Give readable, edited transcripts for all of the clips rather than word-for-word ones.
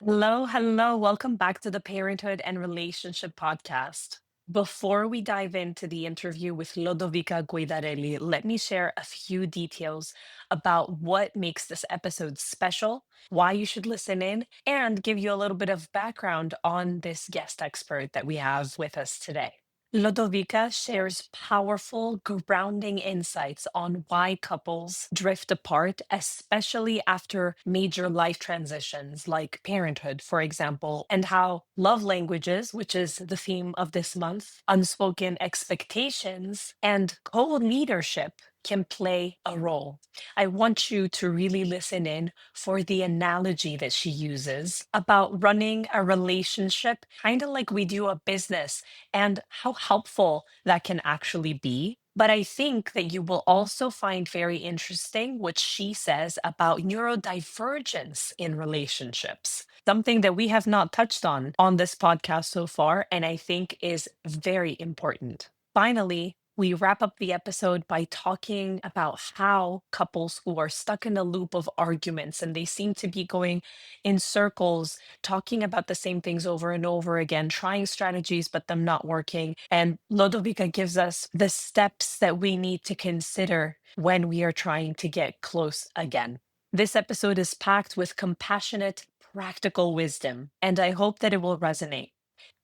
Hello, hello. Welcome back to the Parenthood and Relationship Podcast. Before we dive into the interview with Lodovica Guidarelli, let me share a few details about what makes this episode special, why you should listen in, and give you a little bit of background on this guest expert that we have with us today. Lodovica shares powerful, grounding insights on why couples drift apart, especially after major life transitions like parenthood, for example, and how love languages, which is the theme of this month, unspoken expectations, and co leadership can play a role. I want you to really listen in for the analogy that she uses about running a relationship, kind of like we do a business and how helpful that can actually be. But I think that you will also find very interesting what she says about neurodivergence in relationships, something that we have not touched on this podcast so far, and I think is very important. Finally, we wrap up the episode by talking about how couples who are stuck in a loop of arguments and they seem to be going in circles talking about the same things over and over again, trying strategies, but them not working. And Lodovica gives us the steps that we need to consider when we are trying to get close again. This episode is packed with compassionate, practical wisdom, and I hope that it will resonate.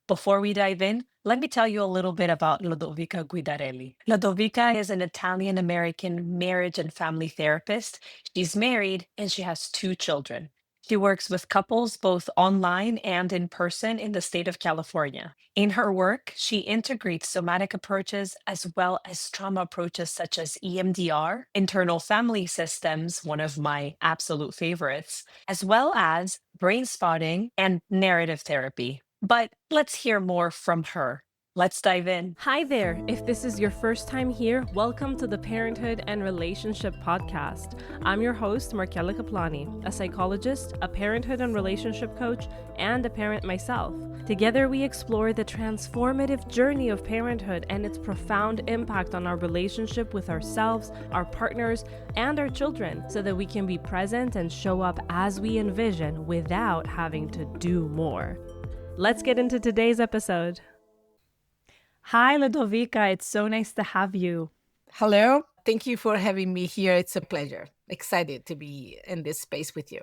Before we dive in, let me tell you a little bit about Lodovica Guidarelli. Lodovica is an Italian American marriage and family therapist. She's married and she has two children. She works with couples both online and in person in the state of California. In her work, she integrates somatic approaches as well as trauma approaches such as EMDR, internal family systems, one of my absolute favorites, as well as brain spotting and narrative therapy. But let's hear more from her. Let's dive in. Hi there. If this is your first time here, welcome to the Parenthood and Relationship Podcast. I'm your host, Markella Kaplani, a psychologist, a parenthood and relationship coach, and a parent myself. Together, we explore the transformative journey of parenthood and its profound impact on our relationship with ourselves, our partners, and our children so that we can be present and show up as we envision without having to do more. Let's get into today's episode. Hi, Ludovica. It's so nice to have you. Hello. Thank you for having me here. It's a pleasure. Excited to be in this space with you.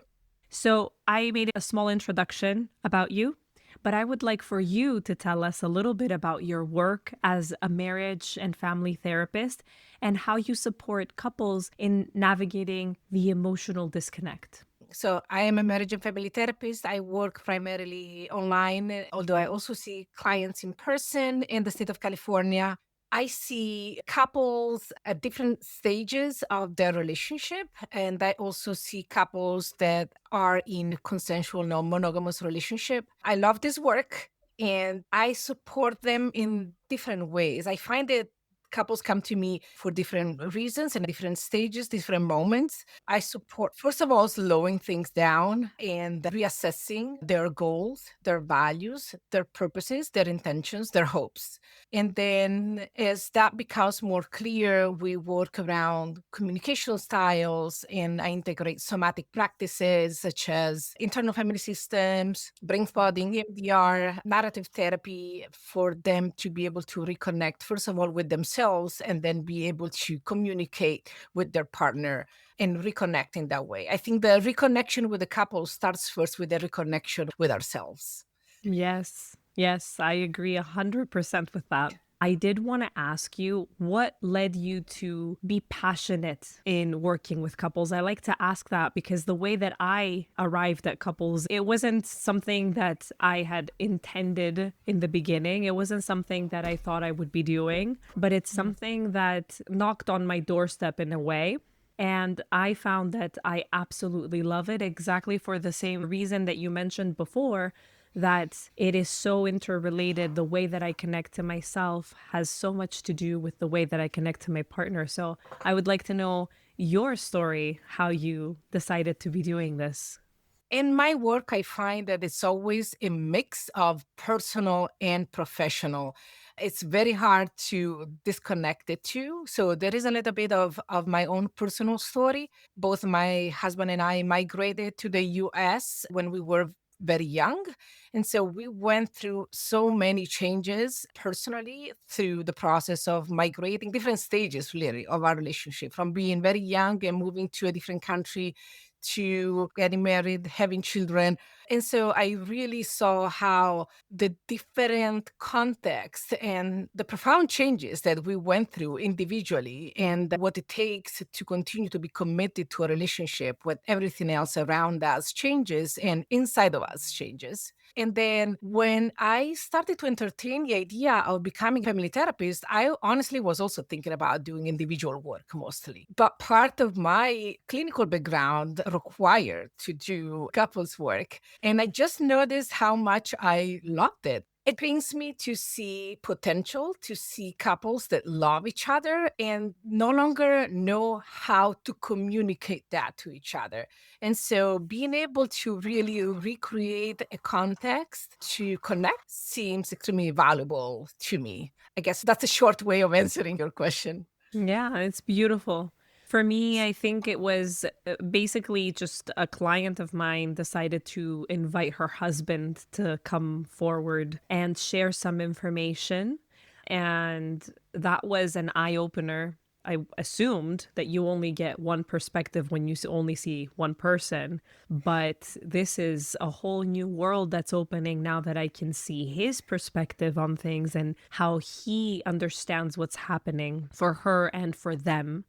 So, I made a small introduction about you, but I would like for you to tell us a little bit about your work as a marriage and family therapist and how you support couples in navigating the emotional disconnect. So, I am a marriage and family therapist. I work primarily online, although I also see clients in person in the state of California. I see couples at different stages of their relationship, and I also see couples that are in consensual, non monogamous relationship. I love this work and I support them in different ways. I find that couples come to me for different reasons and different stages, different moments. I support, first of all, slowing things down and reassessing their goals, their values, their purposes, their intentions, their hopes. And then as that becomes more clear, we work around communication styles and I integrate somatic practices such as internal family systems, brain spotting, EMDR, narrative therapy for them to be able to reconnect, first of all, with themselves and then be able to communicate with their partner and reconnect in that way. I think the reconnection with the couple starts first with the reconnection with ourselves. Yes, I agree 100% with that. I did want to ask you what led you to be passionate in working with couples. I like to ask that because the way that I arrived at couples, it wasn't something that I had intended in the beginning. It wasn't something that I thought I would be doing, but it's something that knocked on my doorstep in a way. And I found that I absolutely love it exactly for the same reason that you mentioned before, that it is so interrelated. The way that I connect to myself has so much to do with the way that I connect to my partner. So I would like to know your story, how you decided to be doing this. In my work, I find that it's always a mix of personal and professional. It's very hard to disconnect the two. So there is a little bit of my own personal story. Both my husband and I migrated to the US when we were very young. And so we went through so many changes personally through the process of migrating, different stages really of our relationship, from being very young and moving to a different country to getting married, having children. And so I really saw how the different contexts and the profound changes that we went through individually and what it takes to continue to be committed to a relationship with everything else around us changes and inside of us changes. And then when I started to entertain the idea of becoming a family therapist, I honestly was also thinking about doing individual work mostly. But part of my clinical background required to do couples work. And I just noticed how much I loved it. It brings me to see potential, to see couples that love each other and no longer know how to communicate that to each other. And so being able to really recreate a context to connect seems extremely valuable to me. I guess that's a short way of answering your question. Yeah, it's beautiful. For me, I think it was basically just a client of mine decided to invite her husband to come forward and share some information. And that was an eye opener. I assumed that you only get one perspective when you only see one person. But this is a whole new world that's opening now that I can see his perspective on things and how he understands what's happening for her and for them.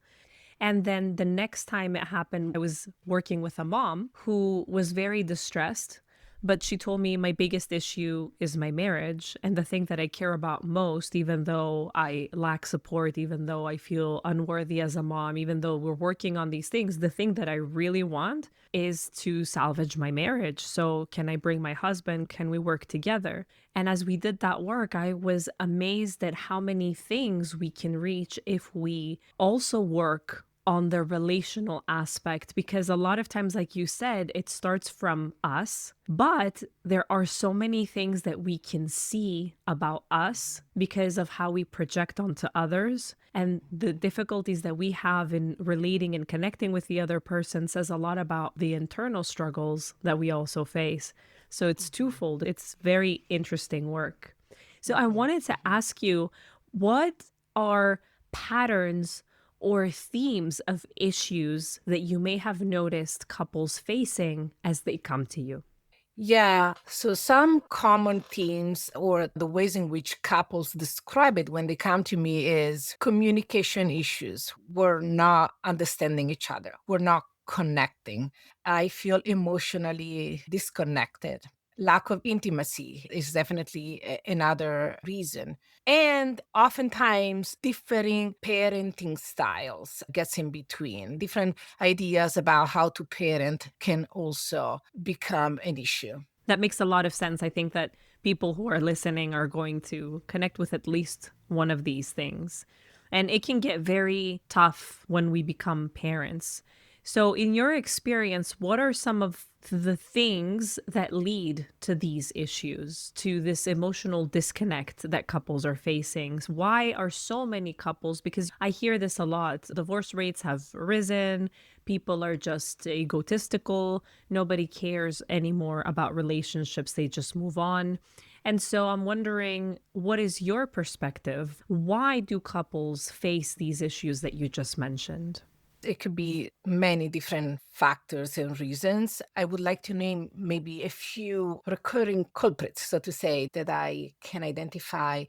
And then the next time it happened, I was working with a mom who was very distressed, but she told me my biggest issue is my marriage. And the thing that I care about most, even though I lack support, even though I feel unworthy as a mom, even though we're working on these things, the thing that I really want is to salvage my marriage. So, can I bring my husband? Can we work together? And as we did that work, I was amazed at how many things we can reach if we also work on the relational aspect, because a lot of times, like you said, it starts from us, but there are so many things that we can see about us because of how we project onto others. And the difficulties that we have in relating and connecting with the other person says a lot about the internal struggles that we also face. So it's twofold. It's very interesting work. So I wanted to ask you, what are patterns or themes of issues that you may have noticed couples facing as they come to you? Yeah, so some common themes or the ways in which couples describe it when they come to me is communication issues. We're not understanding each other. We're not connecting. I feel emotionally disconnected. Lack of intimacy is definitely another reason. And oftentimes differing parenting styles gets in between. Different ideas about how to parent can also become an issue. That makes a lot of sense. I think that people who are listening are going to connect with at least one of these things. And it can get very tough when we become parents. So, in your experience, what are some of the things that lead to these issues, to this emotional disconnect that couples are facing? Why are so many couples? Because I hear this a lot. Divorce rates have risen. People are just egotistical. Nobody cares anymore about relationships. They just move on. And so I'm wondering, what is your perspective? Why do couples face these issues that you just mentioned? It could be many different factors and reasons. I would like to name maybe a few recurring culprits, so to say, that I can identify.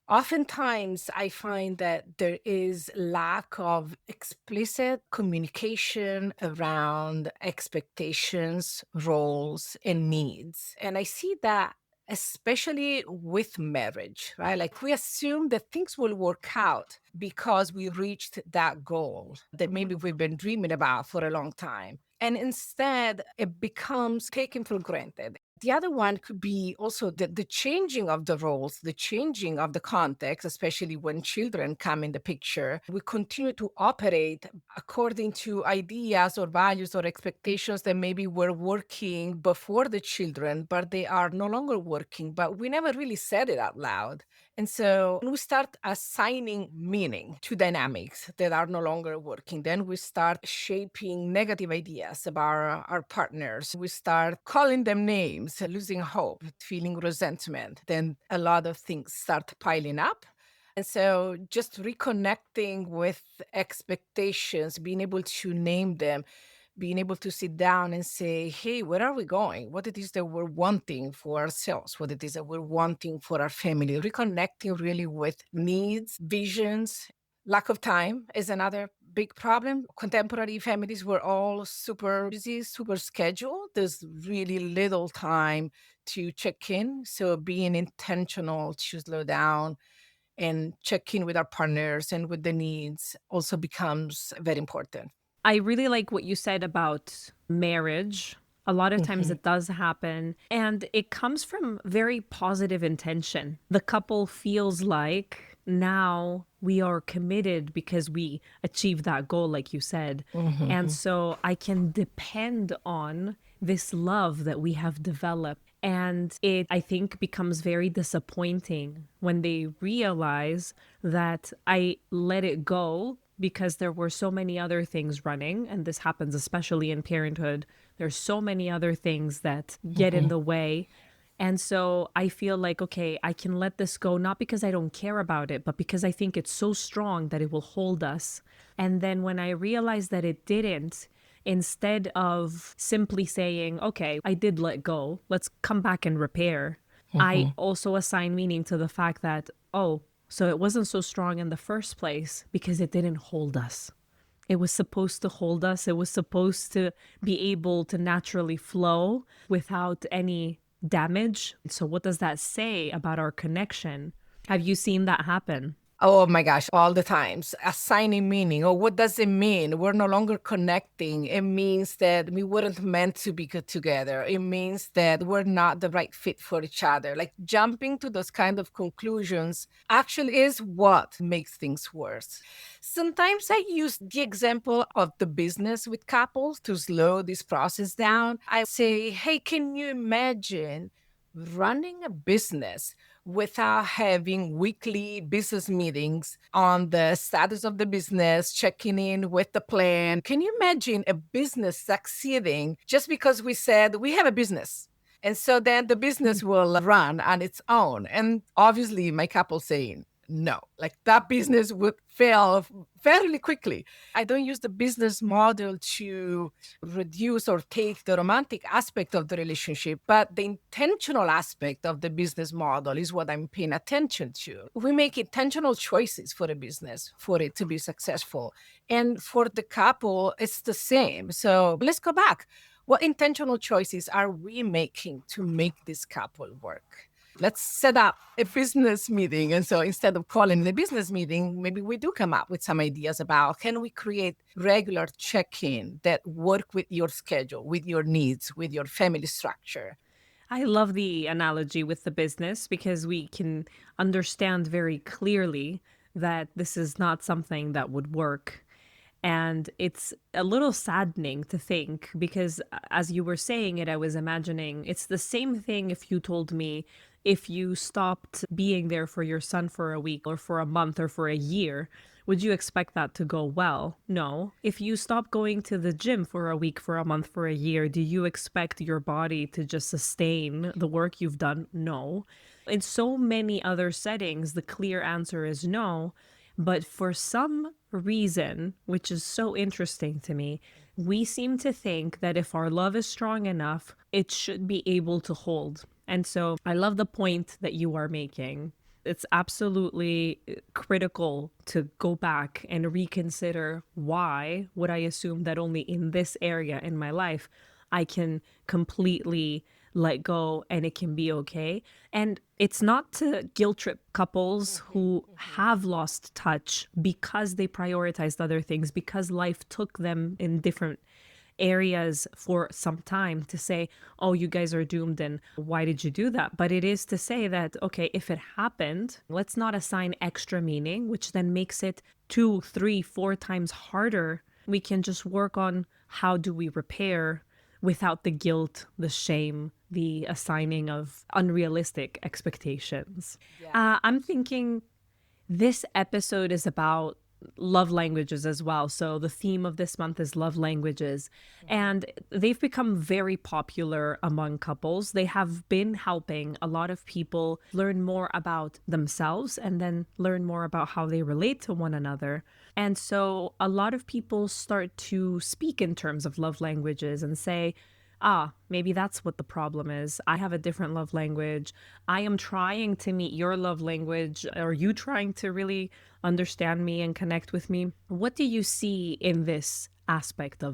Oftentimes, I find that there is lack of explicit communication around expectations, roles, and needs. And I see that especially with marriage, right? Like we assume that things will work out because we reached that goal that maybe we've been dreaming about for a long time. And instead, it becomes taken for granted. The other one could be also the changing of the roles, the changing of the context, especially when children come in the picture. We continue to operate according to ideas or values or expectations that maybe were working before the children, but they are no longer working. But we never really said it out loud. And so when we start assigning meaning to dynamics that are no longer working, then we start shaping negative ideas about our partners. We start calling them names, losing hope, feeling resentment. Then a lot of things start piling up. And so just reconnecting with expectations, being able to name them, being able to sit down and say, hey, where are we going? What it is that we're wanting for ourselves, what it is that we're wanting for our family, reconnecting really with needs, visions. Lack of time is another big problem. Contemporary families were all super busy, super scheduled. There's really little time to check in. So being intentional to slow down and check in with our partners and with the needs also becomes very important. I really like what you said about marriage. A lot of times Mhm. it does happen, and it comes from very positive intention. The couple feels like now we are committed because we achieved that goal, like you said. And Mhm. so I can depend on this love that we have developed. And it, I think, becomes very disappointing when they realize that I let it go because there were so many other things running. And this happens especially in parenthood. There's so many other things that get in Mhm. the way. And so I feel like, okay, I can let this go, not because I don't care about it, but because I think it's so strong that it will hold us. And then when I realized that it didn't, instead of simply saying, okay, I did let go, let's come back and repair, I Mhm. also assign meaning to the fact that, oh, so it wasn't so strong in the first place because it didn't hold us. It was supposed to hold us. It was supposed to be able to naturally flow without any damage. So, what does that say about our connection? Have you seen that happen? Oh my gosh, all the times. Assigning meaning. Or what does it mean? We're no longer connecting. It means that we weren't meant to be good together. It means that we're not the right fit for each other. Like jumping to those kind of conclusions actually is what makes things worse. Sometimes I use the example of the business with couples to slow this process down. I say, hey, can you imagine running a business without having weekly business meetings on the status of the business, checking in with the plan? Can you imagine a business succeeding just because we said we have a business? And so then the business will run on its own. And obviously, my couple saying, no, like that business would fail fairly quickly. I don't use the business model to reduce or take the romantic aspect of the relationship, but the intentional aspect of the business model is what I'm paying attention to. We make intentional choices for a business for it to be successful. And for the couple, it's the same. So let's go back. What intentional choices are we making to make this couple work? Let's set up a business meeting. And so instead of calling it a business meeting, maybe we do come up with some ideas about can we create regular check-in that work with your schedule, with your needs, with your family structure. I love the analogy with the business because we can understand very clearly that this is not something that would work. And it's a little saddening to think because as you were saying it, I was imagining it's the same thing if you told me if you stopped being there for your son for a week or for a month or for a year, would you expect that to go well? No. If you stop going to the gym for a week, for a month, for a year, do you expect your body to just sustain the work you've done? No. In so many other settings, the clear answer is no. But for some reason, which is so interesting to me, we seem to think that if our love is strong enough, it should be able to hold. And so I love the point that you are making. It's absolutely critical to go back and reconsider why would I assume that only in this area in my life I can completely let go and it can be okay. And it's not to guilt trip couples who have lost touch because they prioritized other things, because life took them in different areas for some time to say, oh, you guys are doomed and why did you do that? But it is to say that, okay, if it happened, let's not assign extra meaning, which then makes it 2, 3, 4 times harder. We can just work on how do we repair without the guilt, the shame, the assigning of unrealistic expectations. Yeah. I'm thinking this episode is about love languages as well. So the theme of this month is love languages. Mhm. And they've become very popular among couples. They have been helping a lot of people learn more about themselves and then learn more about how they relate to one another. And so a lot of people start to speak in terms of love languages and say, maybe that's what the problem is. I have a different love language. I am trying to meet your love language. Are you trying to really understand me and connect with me? What do you see in this aspect of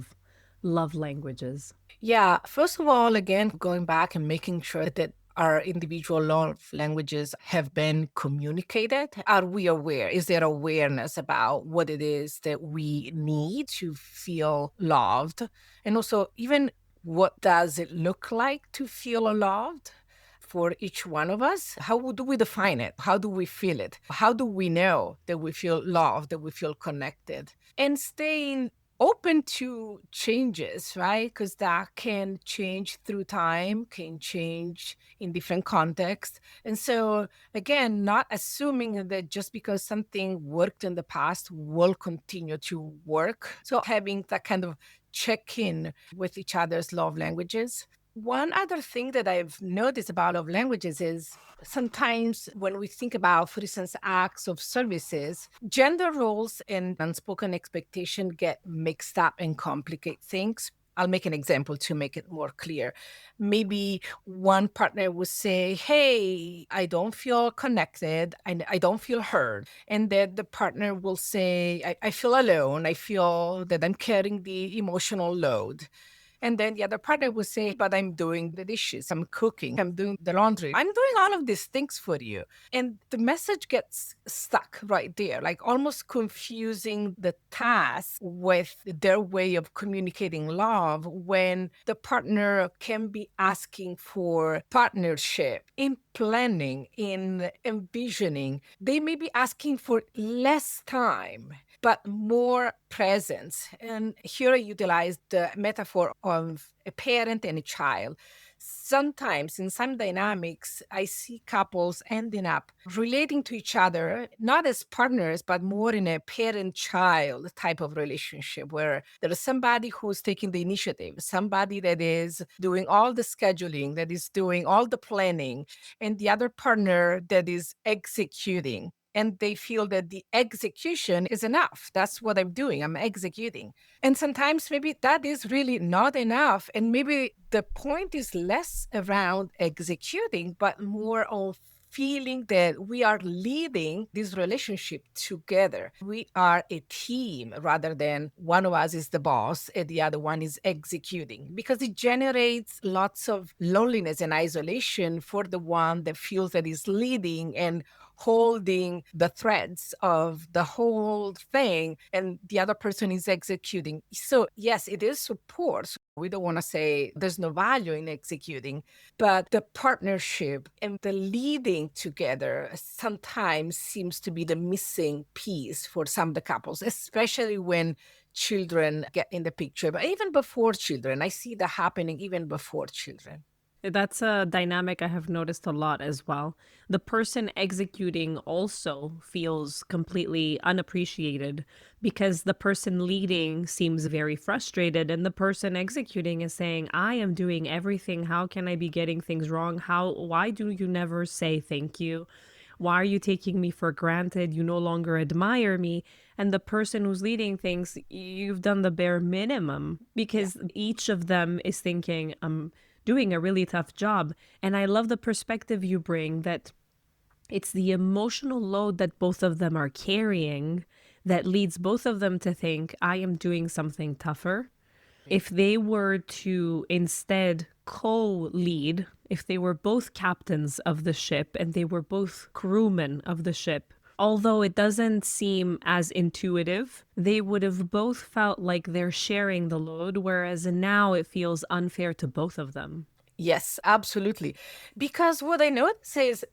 love languages? Yeah, first of all, again, going back and making sure that our individual love languages have been communicated. Are we aware? Is there awareness about what it is that we need to feel loved? And also, even what does it look like to feel loved? For each one of us, how do we define it? How do we feel it? How do we know that we feel loved, that we feel connected? And staying open to changes, right? Because that can change through time, can change in different contexts. And so, again, not assuming that just because something worked in the past will continue to work. So, having that kind of check in with each other's love languages. One other thing that I've noticed about love languages is sometimes when we think about, for instance, acts of services, gender roles and unspoken expectation get mixed up and complicate things. I'll make an example to make it more clear. Maybe one partner would say, "Hey, I don't feel connected. I don't feel heard." And then the partner will say, I feel alone. I feel that I'm carrying the emotional load. And then the other partner would say, "But I'm doing the dishes, I'm cooking, I'm doing the laundry, I'm doing all of these things for you." And the message gets stuck right there, like almost confusing the task with their way of communicating love when the partner can be asking for partnership in planning, in envisioning. They may be asking for less time but more presence. And here I utilize the metaphor of a parent and a child. Sometimes in some dynamics, I see couples ending up relating to each other, not as partners, but more in a parent child type of relationship where there is somebody who's taking the initiative, somebody that is doing all the scheduling, that is doing all the planning, and the other partner that is executing, and they feel that the execution is enough. That's what I'm doing. I'm executing. And sometimes maybe that is really not enough. And maybe the point is less around executing, but more of feeling that we are leading this relationship together. We are a team rather than one of us is the boss and the other one is executing, because it generates lots of loneliness and isolation for the one that feels that is leading and holding the threads of the whole thing, and the other person is executing. So, yes, it is support. So we don't want to say there's no value in executing, but the partnership and the leading together sometimes seems to be the missing piece for some of the couples, especially when children get in the picture. But even before children, I see that happening even before children. That's a dynamic I have noticed a lot as well. The person executing also feels completely unappreciated because the person leading seems very frustrated, and the person executing is saying, I am doing everything. How can I be getting things wrong? Why do you never say thank you? Why are you taking me for granted? You no longer admire me. And the person who's leading thinks you've done the bare minimum Yeah. because each of them is thinking, doing a really tough job. And I love the perspective you bring that it's the emotional load that both of them are carrying that leads both of them to think, I am doing something tougher. If they were to instead co lead, if they were both captains of the ship and they were both crewmen of the ship, although it doesn't seem as intuitive, they would have both felt like they're sharing the load, whereas now it feels unfair to both of them. Yes, absolutely. Because what I notice is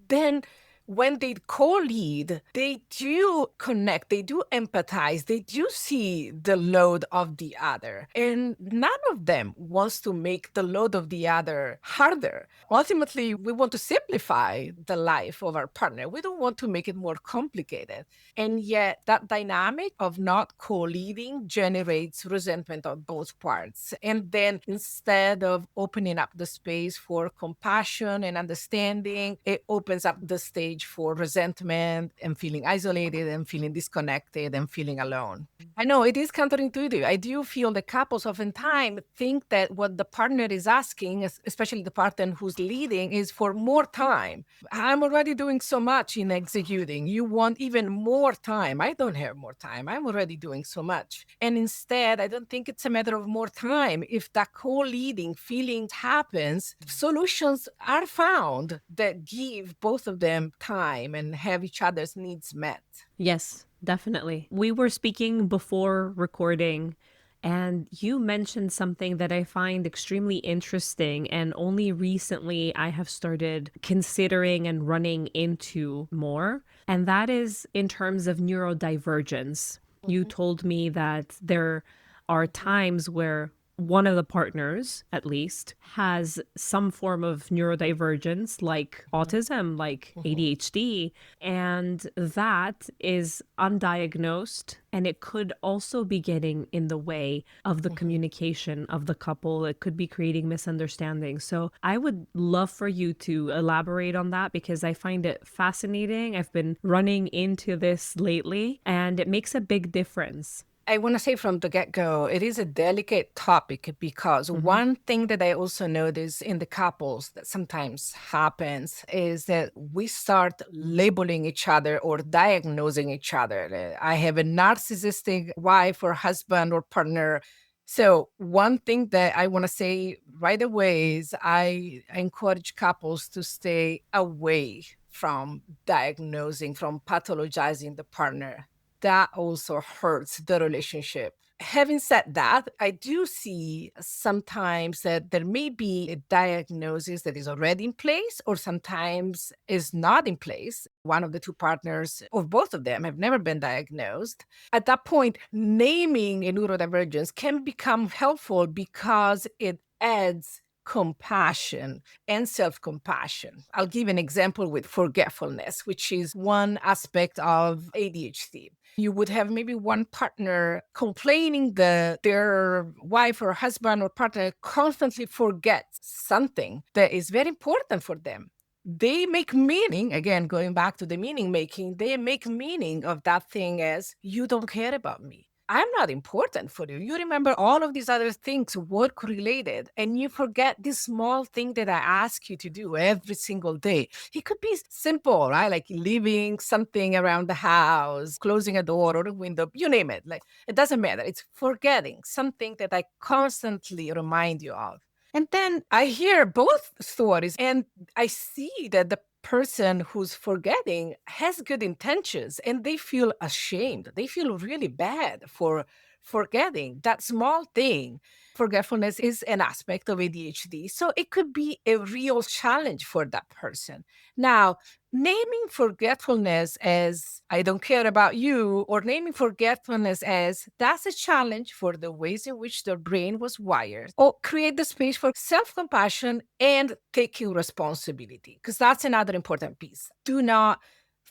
then when they co-lead, they do connect, they do empathize, they do see the load of the other. And none of them wants to make the load of the other harder. Ultimately, we want to simplify the life of our partner. We don't want to make it more complicated. And yet that dynamic of not co-leading generates resentment on both parts. And then instead of opening up the space for compassion and understanding, it opens up the stage for resentment and feeling isolated and feeling disconnected and feeling alone. I know it is counterintuitive. I do feel that couples oftentimes think that what the partner is asking, especially the partner who's leading, is for more time. I'm already doing so much in executing. You want even more time. I don't have more time. I'm already doing so much. And instead, I don't think it's a matter of more time. If that co-leading feeling happens, solutions are found that give both of them time and have each other's needs met. Yes, definitely. We were speaking before recording, and you mentioned something that I find extremely interesting. And only recently I have started considering and running into more. And that is in terms of neurodivergence. You told me that there are times where one of the partners, at least, has some form of neurodivergence, like autism, like ADHD, and that is undiagnosed. And it could also be getting in the way of the communication of the couple. It could be creating misunderstandings. So I would love for you to elaborate on that because I find it fascinating. I've been running into this lately, and it makes a big difference. I want to say from the get-go, it is a delicate topic because one thing that I also notice in the couples that sometimes happens is that we start labeling each other or diagnosing each other. I have a narcissistic wife or husband or partner. So one thing that I want to say right away is I encourage couples to stay away from diagnosing, from pathologizing the partner. That also hurts the relationship. Having said that, I do see sometimes that there may be a diagnosis that is already in place or sometimes is not in place. One of the two partners or both of them have never been diagnosed. At that point, naming a neurodivergence can become helpful because it adds compassion and self compassion. I'll give an example with forgetfulness, which is one aspect of ADHD. You would have maybe one partner complaining that their wife or husband or partner constantly forgets something that is very important for them. They make meaning, again, going back to the meaning making, they make meaning of that thing as you don't care about me. I'm not important for you. You remember all of these other things, work related, and you forget this small thing that I ask you to do every single day. It could be simple, right? Like leaving something around the house, closing a door or a window, you name it. Like it doesn't matter. It's forgetting something that I constantly remind you of. And then I hear both stories and I see that the person who's forgetting has good intentions and they feel ashamed. They feel really bad for forgetting that small thing. Forgetfulness is an aspect of ADHD. So it could be a real challenge for that person. Now, naming forgetfulness as I don't care about you, or naming forgetfulness as that's a challenge for the ways in which their brain was wired, or create the space for self compassion and taking responsibility, because that's another important piece. Do not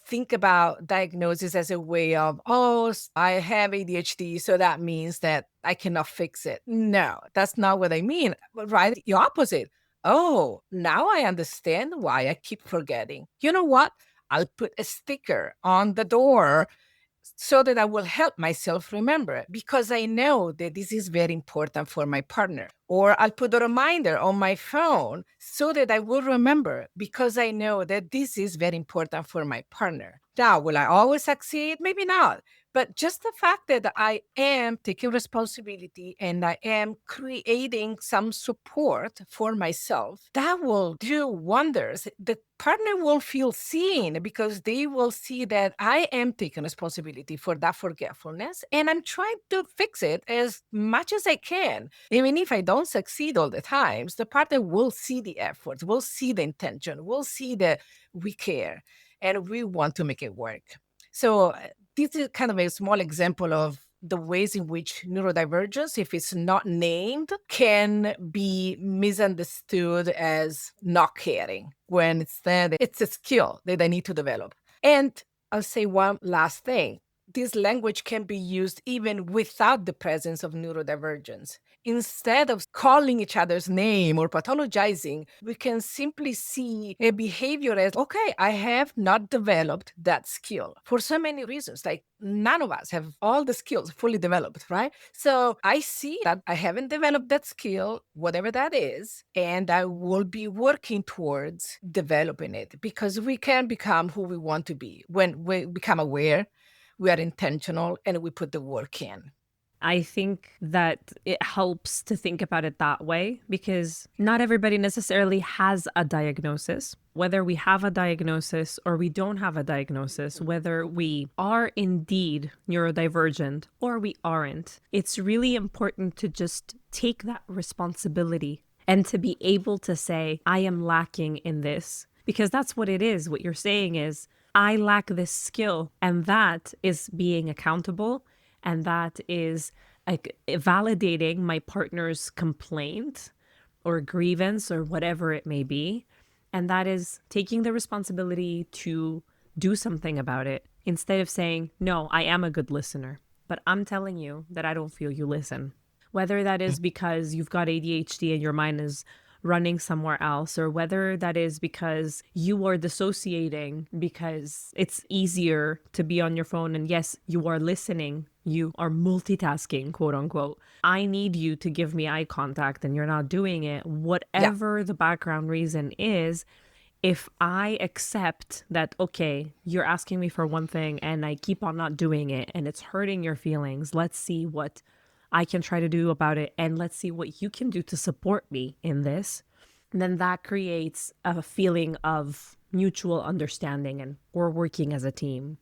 think about diagnosis as a way of, oh, I have ADHD, so that means that I cannot fix it. No, that's not what I mean. Right? The opposite. Oh, now I understand why I keep forgetting. You know what? I'll put a sticker on the door so that I will help myself remember because I know that this is very important for my partner. Or I'll put a reminder on my phone so that I will remember because I know that this is very important for my partner. Now, will I always succeed? Maybe not. But just the fact that I am taking responsibility and I am creating some support for myself, that will do wonders. The partner will feel seen because they will see that I am taking responsibility for that forgetfulness and I'm trying to fix it as much as I can. Even if I don't succeed all the times, the partner will see the effort, will see the intention, will see that we care. and we want to make it work. So this is kind of a small example of the ways in which neurodivergence, if it's not named, can be misunderstood as not caring, when instead it's a skill that they need to develop. And I'll say one last thing. This language can be used even without the presence of neurodivergence. Instead of calling each other's name or pathologizing, we can simply see a behavior as, okay, I have not developed that skill for so many reasons. Like none of us have all the skills fully developed, right? So I see that I haven't developed that skill, whatever that is, and I will be working towards developing it, because we can become who we want to be when we become aware, we are intentional, and we put the work in. I think that it helps to think about it that way because not everybody necessarily has a diagnosis. Whether we have a diagnosis or we don't have a diagnosis, whether we are indeed neurodivergent or we aren't, it's really important to just take that responsibility and to be able to say, I am lacking in this. Because that's what it is. What you're saying is, I lack this skill, and that is being accountable. And that is like validating my partner's complaint or grievance or whatever it may be. And that is taking the responsibility to do something about it instead of saying, no, I am a good listener, but I'm telling you that I don't feel you listen. Whether that is because you've got ADHD and your mind is running somewhere else, or whether that is because you are dissociating because it's easier to be on your phone. And yes, you are listening, you are multitasking, quote unquote. I need you to give me eye contact and you're not doing it. Whatever the background reason is, if I accept that, okay, you're asking me for one thing and I keep on not doing it and it's hurting your feelings, let's see what I can try to do about it, and let's see what you can do to support me in this. And then that creates a feeling of mutual understanding and we're working as a team.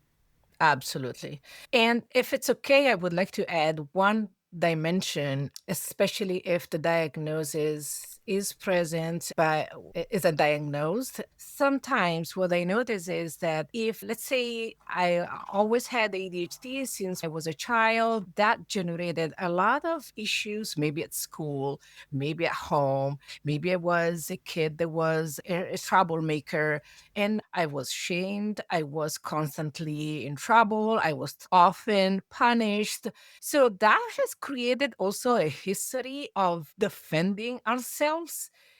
Absolutely. And if it's okay, I would like to add one dimension, especially if the diagnosis is present but isn't diagnosed. Sometimes what I notice is that if, let's say, I always had ADHD since I was a child, that generated a lot of issues, maybe at school, maybe at home, maybe I was a kid that was a troublemaker, and I was shamed. I was constantly in trouble. I was often punished. So that has created also a history of defending ourselves.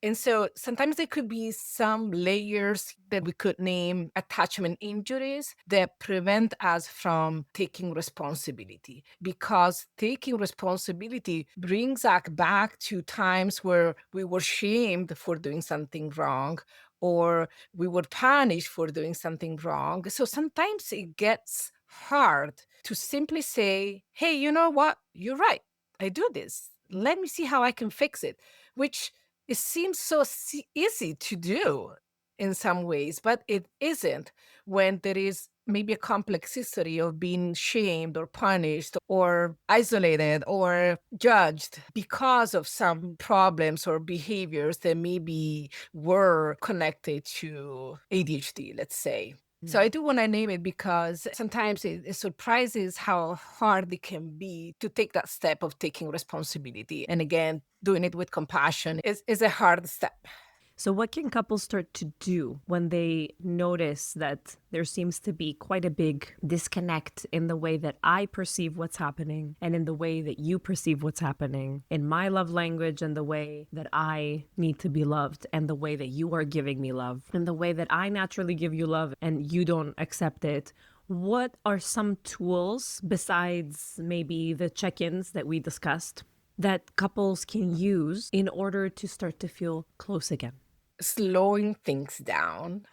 And so sometimes there could be some layers that we could name attachment injuries that prevent us from taking responsibility, because taking responsibility brings us back to times where we were shamed for doing something wrong, or we were punished for doing something wrong. So sometimes it gets hard to simply say, hey, you know what? You're right. I do this. Let me see how I can fix it, which it seems so easy to do in some ways, but it isn't when there is maybe a complex history of being shamed or punished or isolated or judged because of some problems or behaviors that maybe were connected to ADHD, let's say. So I do want to name it because sometimes it surprises how hard it can be to take that step of taking responsibility. And again, doing it with compassion is a hard step. So, what can couples start to do when they notice that there seems to be quite a big disconnect in the way that I perceive what's happening and in the way that you perceive what's happening, in my love language and the way that I need to be loved and the way that you are giving me love and the way that I naturally give you love and you don't accept it? What are some tools besides maybe the check-ins that we discussed that couples can use in order to start to feel close again? Slowing things down.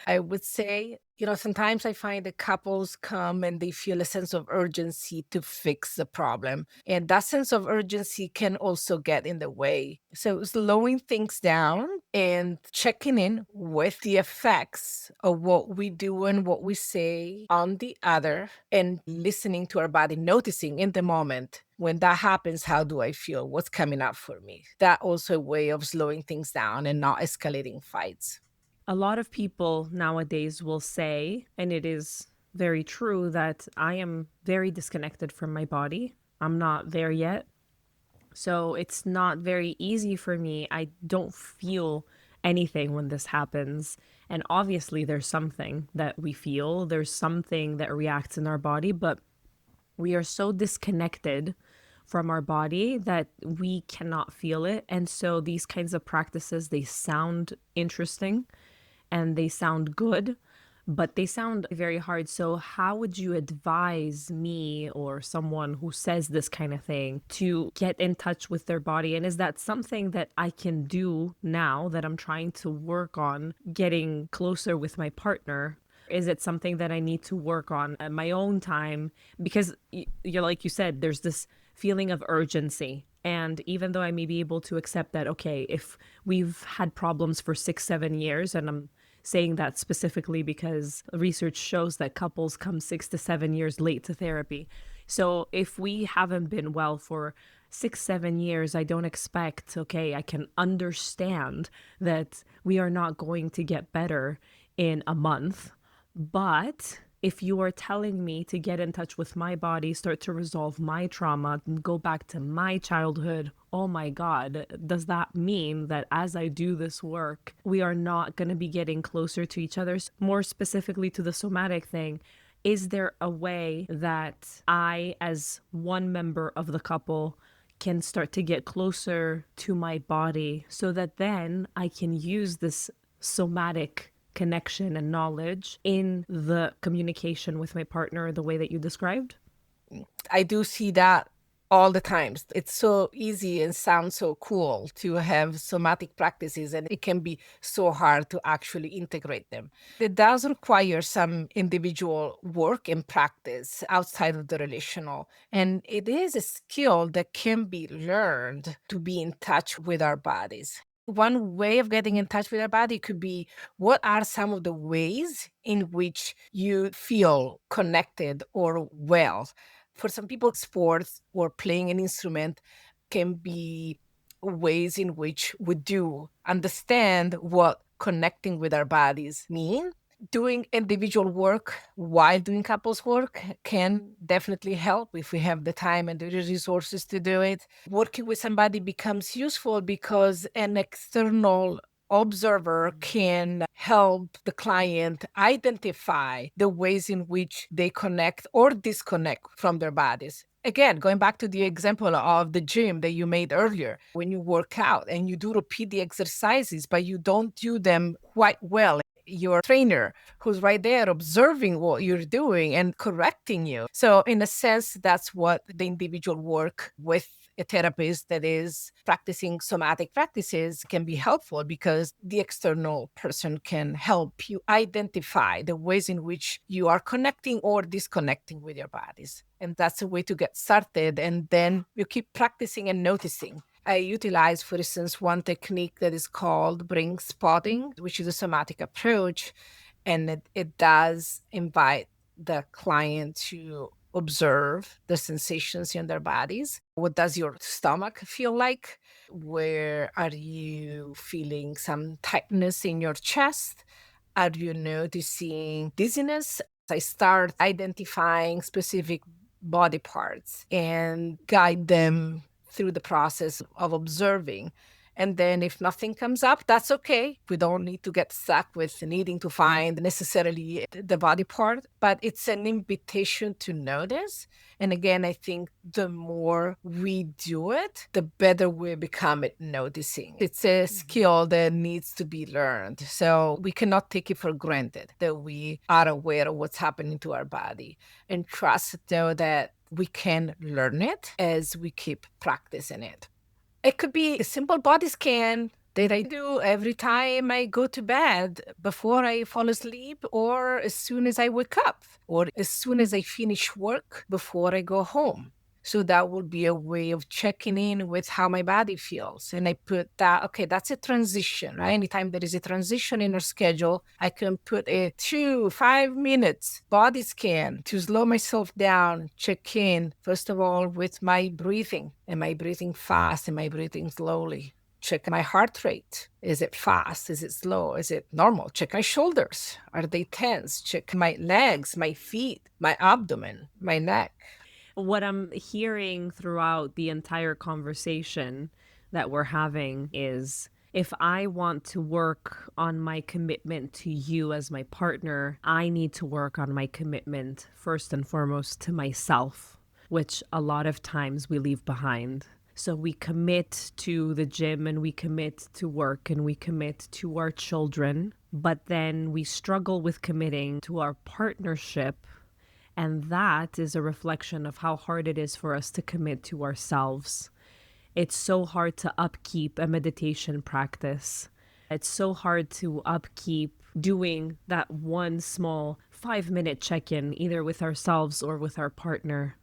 I would say, sometimes I find that couples come and they feel a sense of urgency to fix the problem. And that sense of urgency can also get in the way. So slowing things down and checking in with the effects of what we do and what we say on the other, and listening to our body, noticing in the moment, when that happens, how do I feel? What's coming up for me? That also a way of slowing things down and not escalating fights. A lot of people nowadays will say, and it is very true, that I am very disconnected from my body. I'm not there yet. So it's not very easy for me. I don't feel anything when this happens. And obviously, there's something that we feel, there's something that reacts in our body, but we are so disconnected from our body that we cannot feel it. And so these kinds of practices, they sound interesting and they sound good, but they sound very hard. So, how would you advise me or someone who says this kind of thing to get in touch with their body? And is that something that I can do now that I'm trying to work on getting closer with my partner? Is it something that I need to work on at my own time? Because you're like you said, there's this feeling of urgency. And even though I may be able to accept that, okay, if we've had problems for 6, 7 years, and I'm saying that specifically because research shows that couples come 6 to 7 years late to therapy. So if we haven't been well for 6, 7 years, I don't expect, okay, I can understand that we are not going to get better in a month. But if you are telling me to get in touch with my body, start to resolve my trauma, and go back to my childhood, oh my God, does that mean that as I do this work, we are not going to be getting closer to each other? More specifically to the somatic thing, is there a way that I, as one member of the couple, can start to get closer to my body so that then I can use this somatic connection and knowledge in the communication with my partner the way that you described? I do see that all the times. It's so easy and sounds so cool to have somatic practices, and it can be so hard to actually integrate them. It does require some individual work and practice outside of the relational. And it is a skill that can be learned to be in touch with our bodies. One way of getting in touch with our body could be, what are some of the ways in which you feel connected or well? For some people, sports or playing an instrument can be ways in which we do understand what connecting with our bodies mean. Doing individual work while doing couples work can definitely help if we have the time and the resources to do it. Working with somebody becomes useful because an external observer can help the client identify the ways in which they connect or disconnect from their bodies. Again, going back to the example of the gym that you made earlier, when you work out and you do repeat the exercises, but you don't do them quite well, your trainer who's right there observing what you're doing and correcting you. So, in a sense, that's what the individual work with a therapist that is practicing somatic practices can be helpful, because the external person can help you identify the ways in which you are connecting or disconnecting with your bodies. And that's a way to get started. And then you keep practicing and noticing. I utilize, for instance, one technique that is called brain spotting, which is a somatic approach. And it does invite the client to observe the sensations in their bodies. What does your stomach feel like? Where are you feeling some tightness in your chest? Are you noticing dizziness? I start identifying specific body parts and guide them through the process of observing. And then if nothing comes up, that's okay. We don't need to get stuck with needing to find necessarily the body part, but it's an invitation to notice. And again, I think the more we do it, the better we become at noticing. It's a skill that needs to be learned. So we cannot take it for granted that we are aware of what's happening to our body, and trust, though, that we can learn it as we keep practicing it. It could be a simple body scan that I do every time I go to bed, before I fall asleep, or as soon as I wake up, or as soon as I finish work before I go home. So that would be a way of checking in with how my body feels. And I put that, okay, that's a transition, right? Anytime there is a transition in our schedule, I can put a 5 minutes body scan to slow myself down, check in, first of all, with my breathing. Am I breathing fast? Am I breathing slowly? Check my heart rate. Is it fast? Is it slow? Is it normal? Check my shoulders. Are they tense? Check my legs, my feet, my abdomen, my neck. What I'm hearing throughout the entire conversation that we're having is, if I want to work on my commitment to you as my partner, I need to work on my commitment first and foremost to myself, which a lot of times we leave behind. So we commit to the gym and we commit to work and we commit to our children, but then we struggle with committing to our partnership. And that is a reflection of how hard it is for us to commit to ourselves. It's so hard to upkeep a meditation practice. It's so hard to upkeep doing that one small 5-minute check-in, either with ourselves or with our partner.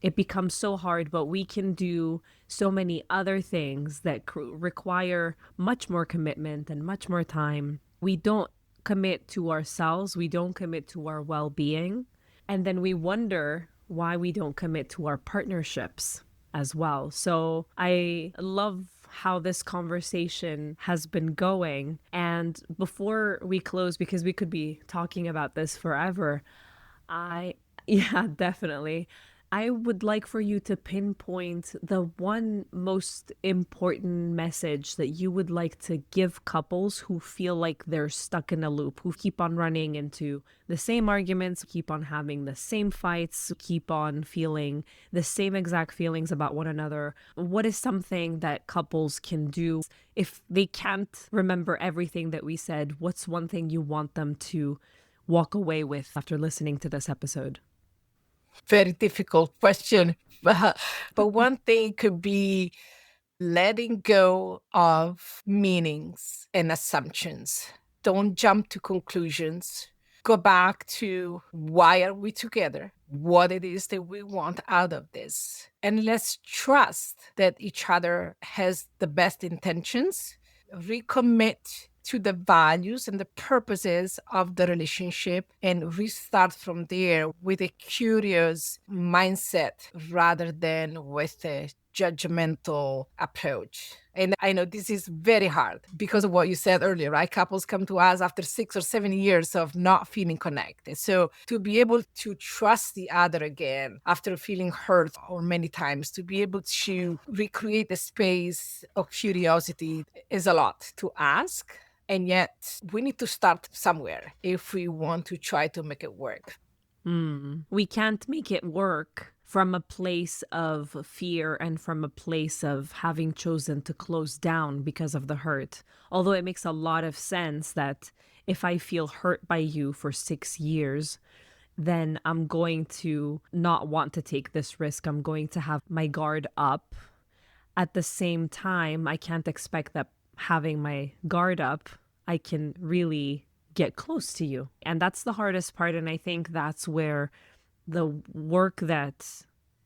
It becomes so hard, but we can do so many other things that require much more commitment and much more time. We don't commit to ourselves. We don't commit to our well-being. And then we wonder why we don't commit to our partnerships as well. So I love how this conversation has been going. And before we close, because we could be talking about this forever, yeah, definitely. I would like for you to pinpoint the one most important message that you would like to give couples who feel like they're stuck in a loop, who keep on running into the same arguments, keep on having the same fights, keep on feeling the same exact feelings about one another. What is something that couples can do if they can't remember everything that we said? What's one thing you want them to walk away with after listening to this episode? Very difficult question. But one thing could be letting go of meanings and assumptions. Don't jump to conclusions. Go back to why are we together? What it is that we want out of this. And let's trust that each other has the best intentions. Recommit to the values and the purposes of the relationship and restart from there with a curious mindset rather than with a judgmental approach. And I know this is very hard because of what you said earlier, right? Couples come to us after 6 or 7 years of not feeling connected. So to be able to trust the other again after feeling hurt or many times, to be able to recreate the space of curiosity is a lot to ask. And yet we need to start somewhere if we want to try to make it work. We can't make it work from a place of fear and from a place of having chosen to close down because of the hurt. Although it makes a lot of sense that if I feel hurt by you for 6 years, then I'm going to not want to take this risk. I'm going to have my guard up. At the same time, I can't expect that having my guard up, I can really get close to you. And that's the hardest part. And I think that's where the work that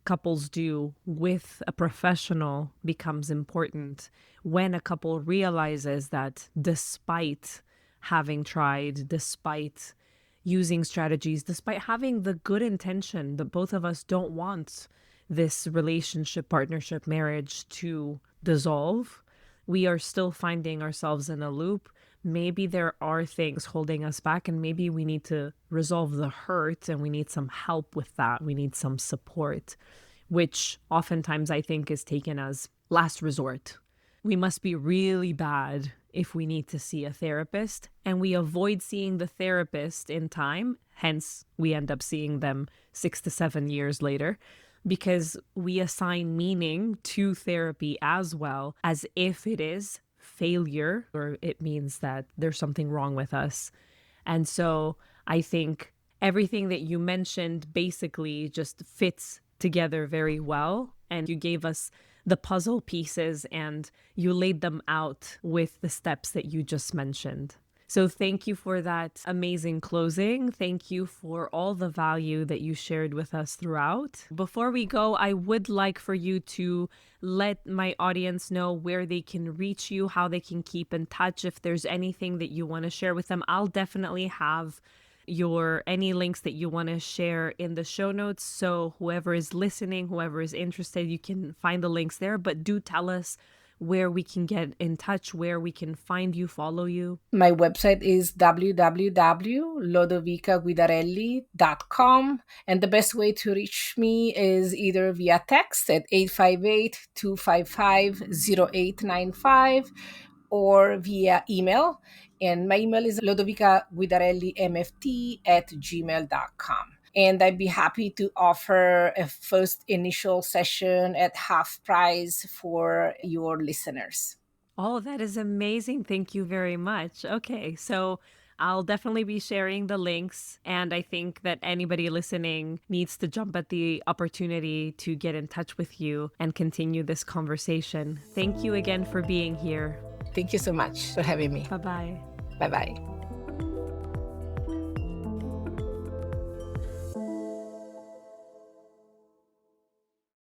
couples do with a professional becomes important, when a couple realizes that despite having tried, despite using strategies, despite having the good intention that both of us don't want this relationship, partnership, marriage to dissolve, we are still finding ourselves in a loop. Maybe there are things holding us back, and maybe we need to resolve the hurt and we need some help with that. We need some support, which oftentimes I think is taken as last resort. We must be really bad if we need to see a therapist, and we avoid seeing the therapist in time. Hence, we end up seeing them 6 to 7 years later, because we assign meaning to therapy as well, as if it is failure or it means that there's something wrong with us. And so I think everything that you mentioned basically just fits together very well. And you gave us the puzzle pieces and you laid them out with the steps that you just mentioned. So thank you for that amazing closing. Thank you for all the value that you shared with us throughout. Before we go, I would like for you to let my audience know where they can reach you, how they can keep in touch. If there's anything that you want to share with them, I'll definitely have any links that you want to share in the show notes. So whoever is listening, whoever is interested, you can find the links there. But do tell us where we can get in touch, where we can find you, follow you? My website is www.lodovicaguidarelli.com. And the best way to reach me is either via text at 858-255-0895 or via email. And my email is lodovicaguidarellimft@gmail.com. And I'd be happy to offer a first initial session at half price for your listeners. Oh, that is amazing. Thank you very much. Okay, so I'll definitely be sharing the links. And I think that anybody listening needs to jump at the opportunity to get in touch with you and continue this conversation. Thank you again for being here. Thank you so much for having me. Bye bye. Bye bye.